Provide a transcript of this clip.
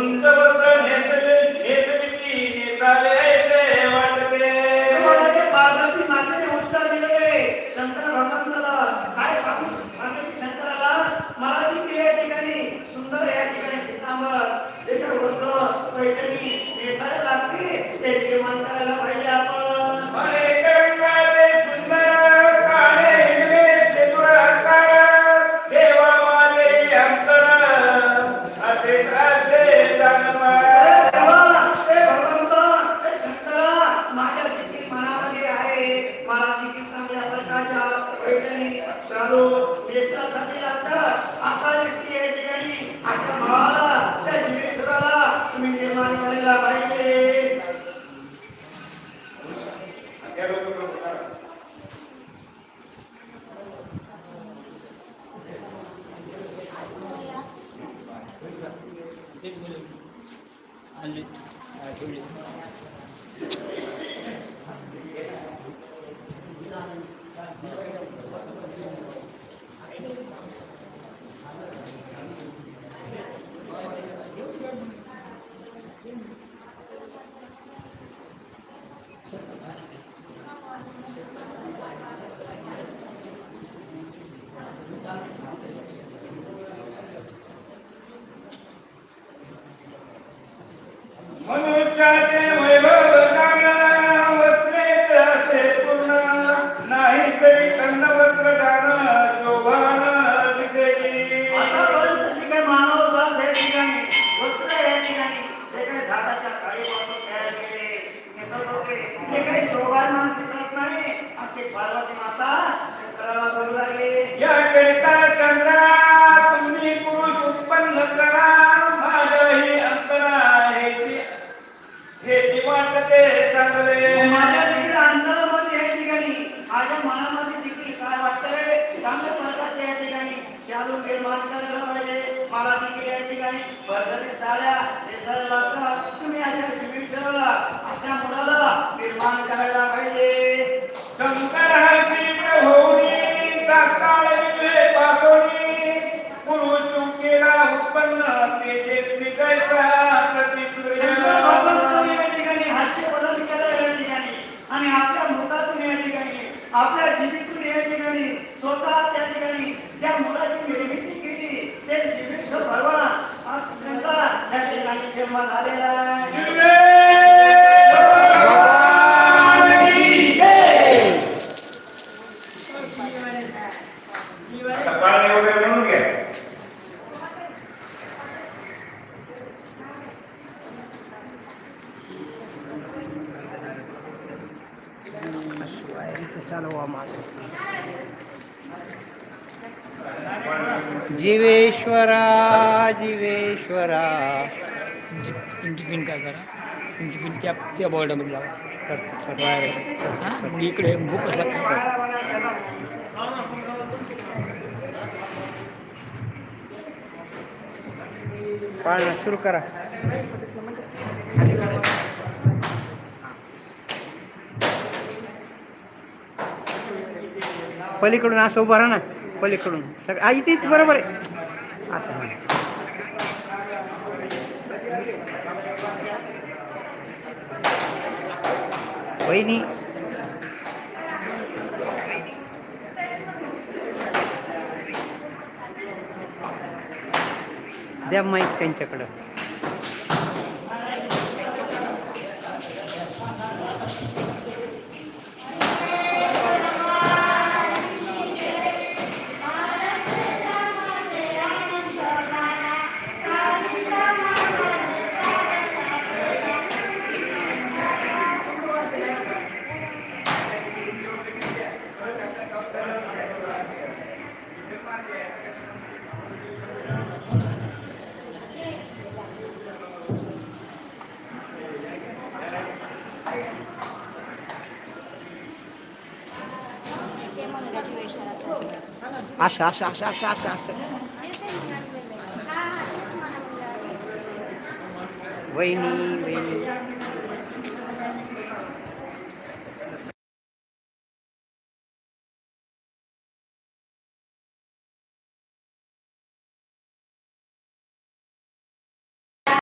उंच वस्त्र नेसविती नेताले ऐसे वाटते. पार्वती मातेने उत्तर दिले शंकर भगवंताला. काय सांगितले शंकराला? मला देखील या ठिकाणी सुंदर या ठिकाणी पितांबर जे काही वस्त्र पैठणी नेसायला लागते ते निर्माण करायला पाहिजे आपण. अनेक रंगाचे सुंदर काळे हिरवे शेंदुराकार देवा माझे अंतर असे जाणवा. ते भगवंता ते शंकरा माझ्या देखील मनामध्ये आहे. मला देखील चांगल्या प्रकारच्या पैठणी शालू नेसण्यासाठी लागतात. असा व्यक्ती या ठिकाणी अशा भावाला त्या जीवेश्वराला तुम्ही निर्माण करायला पाहिजे. मनुष्याचे वैभव चांगला वस्त्रेच असे पूर्ण नाही तरी कन्न वस्त्र धारण शोभान दिसेली. आतापर्यंत जे काही मानव जात या ठिकाणी वस्त्र या ठिकाणी जे काही झाडाच्या साडीपासून तयार केले केसत होते ते काही शोभायमान दिसत नाही असे पार्वती माता शंकराला बोलू लागले. याकरिता शंकरा तुम्ही पुरुष उत्पन्न करा माझ्याही अंतरा हेची वाटते चांगले. माझ्या देखील अंतरामध्ये या ठिकाणी माझ्या मनामध्ये देखील काय वाटतंय चांगल्या प्रकारच्या या ठिकाणी शालू निर्माण करायला पाहिजे. मला देखील या ठिकाणी भरभरी साड्या नेसायला लागतात. तुम्ही अशा जीवेश्वराला अशा मुलाला निर्माण करायला पाहिजे. शंकर हर्षित होऊनी तात्काळ विवे पासोनी पुरुष केला उत्पन्न तेजस्वी कैसा प्रतिसूर्य. या ठिकाणी हास्य बदल केला या ठिकाणी आणि आपल्या मुखातून या ठिकाणी आपल्या जीवितून या ठिकाणी स्वतः त्या ठिकाणी ज्या मुलाची निर्मिती केली ते जीवेश्वर भगवान हा त्यांचा त्या ठिकाणी जन्म झालेला आहे. पाणी वगैरे म्हणून घ्या. जीवेश्वरा जीवेश्वरा तुमची पिन काय करा तुमची पिन त्या बोर्डामध्ये लावा. मग इकडे बुक पाळणं सुरू करा. पलीकडून असं उभं राहा ना. पलीकडून सगळं इथेच बरोबर आहे असं. वहिनी द्या माईक त्यांच्याकडं. असं असं असं असं असं असं. वहिनी वहिनी